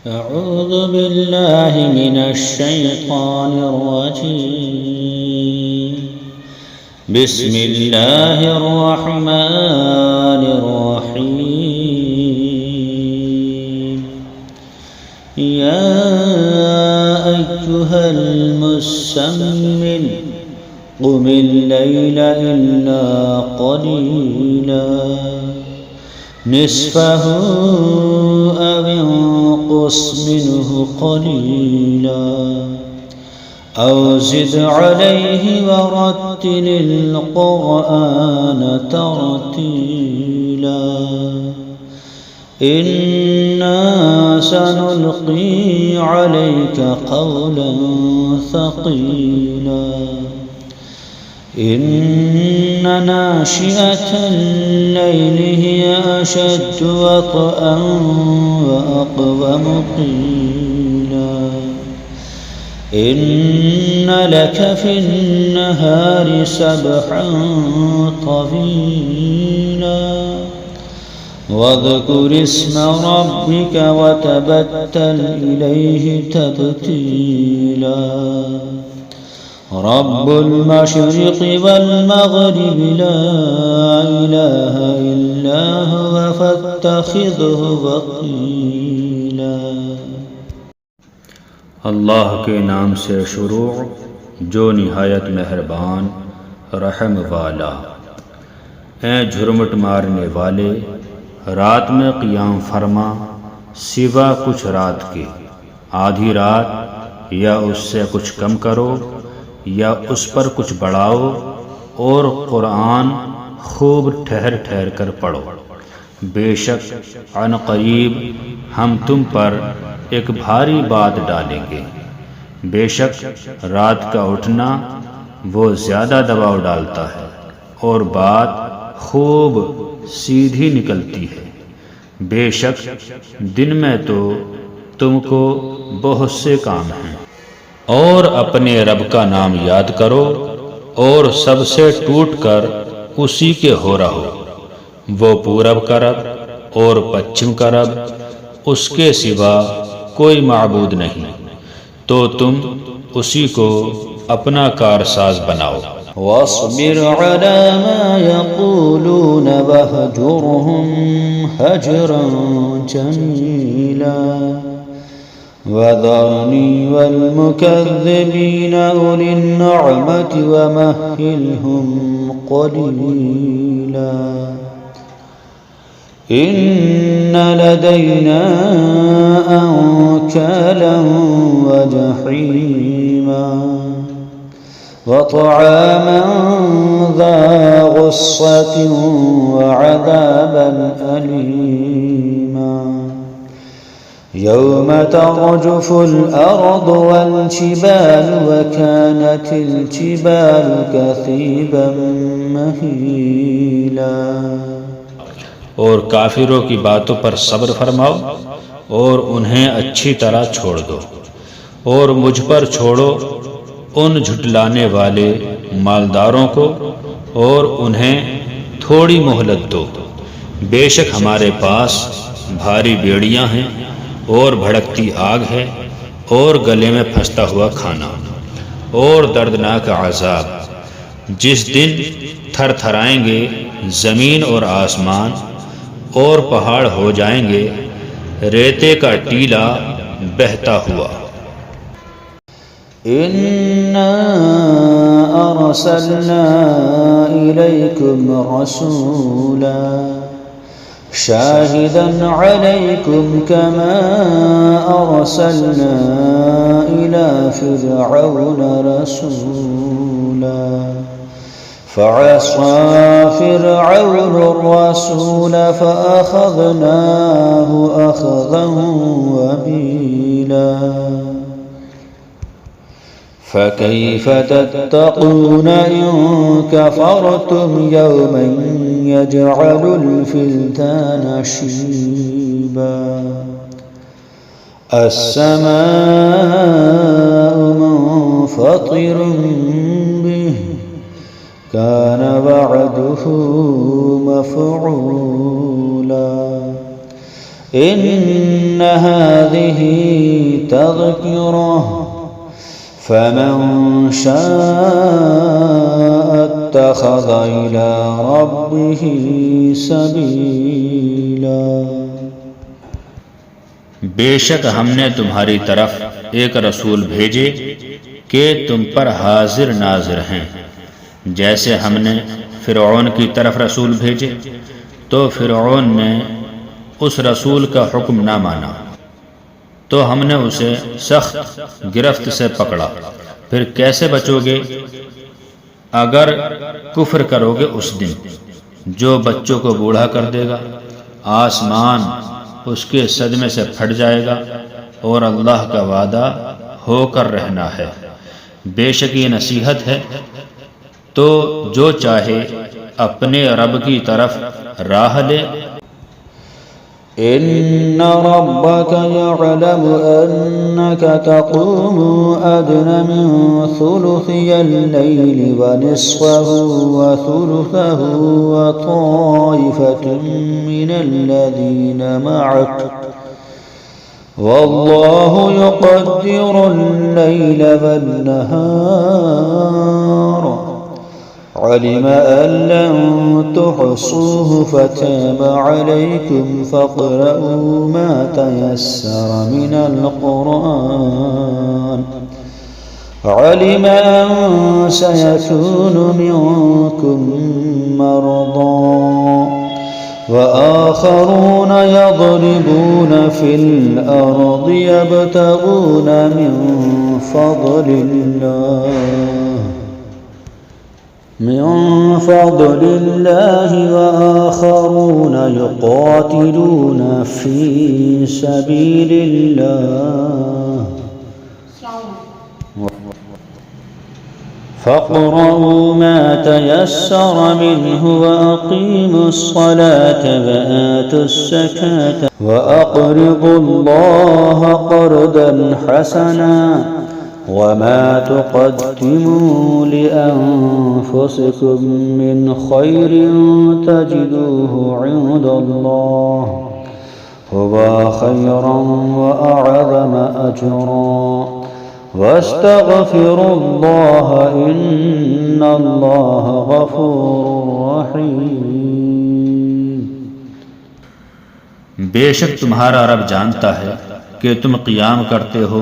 أعوذ بالله من الشيطان الرجيم. بسم الله الرحمن الرحيم. يا أيها المزمل قم الليل إلا قليلا نصفه أو انقص منه قليلا أو زد عليه ورتل القرآن ترتيلا إنا سنلقي عليك قولا ثقيلا إن ناشئة الليل هي أشد وطئا وأقوم قيلا إن لك في النهار سبحا طويلا واذكر اسم ربك وتبتل إليه تبتيلا رب المشرق والمغرب لا إله إلا هو فاتخذه وكيلا। अल्लाह के नाम से शुरू जो निहायत मेहरबान रहम वाला। ऐ झुरमुट मारने वाले रात में क़ियाम फरमा सिवा कुछ रात के, आधी रात या उससे कुछ कम करो या उस पर कुछ बढ़ाओ और कुरान खूब ठहर ठहर कर पढ़ो। बेशक अनक़रीब हम तुम पर एक भारी बात डालेंगे। बेशक रात का उठना वो ज़्यादा दबाव डालता है और बात खूब सीधी निकलती है। बेशक दिन में तो तुमको बहुत से काम हैं। और अपने रब का नाम याद करो और सबसे टूट कर उसी के हो रहो। वो पूरब का रब और पश्चिम का रब, उसके सिवा कोई माबूद नहीं, तो तुम उसी को अपना कारसाज बनाओ। वास्बिर अला मा यक़ूलून वहजुरहुम हजरन जमीला वज़रनी वल्मुकज़्ज़िबीन उलिन्निअमति वमह्हिलहुम क़लीला इन्न लदैना अंकाला वजहीमा वतआमन ज़ा गुस्सतिन वअज़ाबन अलीमा यौम तर्जुफुल अर्दु वल-जिबालु वकानतिल जिबालु कसीबन महीला। और काफिरों की बातों पर सब्र फरमाओ और उन्हें अच्छी तरह छोड़ दो और मुझ पर छोड़ो उन झुटलाने वाले मालदारों को और उन्हें थोड़ी मोहलत दो। बेशक हमारे पास भारी बेड़ियां हैं और भड़कती आग है और गले में फंसता हुआ खाना और दर्दनाक अज़ाब, जिस दिन थरथराएंगे ज़मीन और आसमान और पहाड़ हो जाएंगे रेते का टीला बहता हुआ। इन्ना अरसलना इलैकुम रसूला शाहिदन अलैकुम कमा अरसलना इला फिरऔन रसूला फअसा फिरऔन रसूल फअखज़नाहु अखज़न वबीला फकैफ तत्तक़ून इन कफ़रतुम यौमन यजअलुल विल्दान शीबा अस्समाउ मुन्फ़तिरुन बिहि कान वअदुहु मफ़ऊला إن هذه تذكرة فمن شاء اتخذ إلى ربه سبيلا। बेशक हमने तुम्हारी तरफ एक रसूल भेजे कि तुम पर हाजिर नाजिर हैं। जैसे हमने फिरौन की तरफ रसूल भेजे तो फिरौन ने उस रसूल का हुक्म ना माना तो हमने उसे सख्त गिरफ्त से पकड़ा। फिर कैसे बचोगे अगर कुफ्र करोगे उस दिन जो बच्चों को बूढ़ा कर देगा, आसमान उसके सदमे से फट जाएगा और अल्लाह का वादा होकर रहना है। बेशक ये नसीहत है तो जो चाहे अपने रब की तरफ राह ले। إن ربك يعلم أنك تقوم أدنى من ثلثي الليل ونصفه وثلثه وطائفة من الذين معك والله يقدر الليل والنهار علم أن لن تحصوه فتاب عليكم فاقرؤوا ما تيسر من القرآن علم أن سيكون منكم مرضى وآخرون يضربون في الأرض يبتغون من فضل الله وآخرون يقاتلون في سبيل الله فاقرؤوا ما تيسر منه وأقيموا الصلاة وآتوا الزكاة وأقرضوا الله قرضا حسنا وما تقدموا لأنفسكم من خير تجدوه عند الله هو خيرا وأعظم أجرا واستغفروا الله إن الله غفور رحيم। बेशक तुम्हारा रब जानता है कि तुम क़ियाम करते हो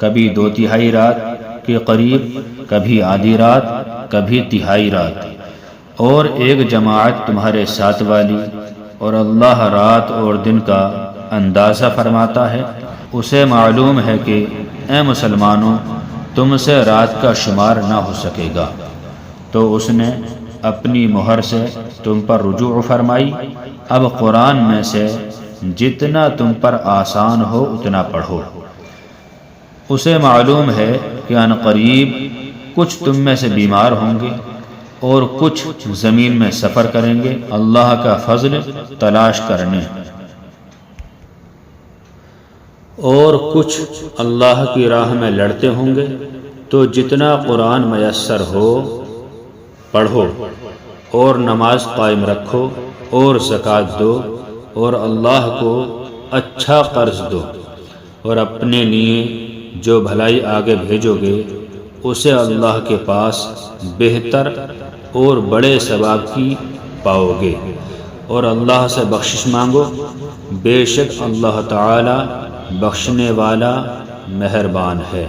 कभी 2/3 रात के करीब, कभी आधी रात, कभी तिहाई रात, और एक जमात तुम्हारे साथ वाली, और अल्लाह रात और दिन का अंदाज़ा फरमाता है। उसे मालूम है कि ए मुसलमानों तुमसे रात का शुमार ना हो सकेगा, तो उसने अपनी मोहर से तुम पर रुजू फरमाई। अब कुरान में से जितना तुम पर आसान हो उतना पढ़ो। उसे मालूम है कि अनकरीब कुछ तुम में से बीमार होंगे और कुछ ज़मीन में सफ़र करेंगे अल्लाह का फजल तलाश करने, और कुछ अल्लाह की राह में लड़ते होंगे। तो जितना कुरान मयस्सर हो पढ़ो और नमाज कायम रखो और ज़कात दो और अल्लाह को अच्छा कर्ज दो, और अपने लिए जो भलाई आगे भेजोगे उसे अल्लाह के पास बेहतर और बड़े सवाब की पाओगे, और अल्लाह से बख्शिश मांगो। बेशक अल्लाह ताला बख्शने वाला मेहरबान है।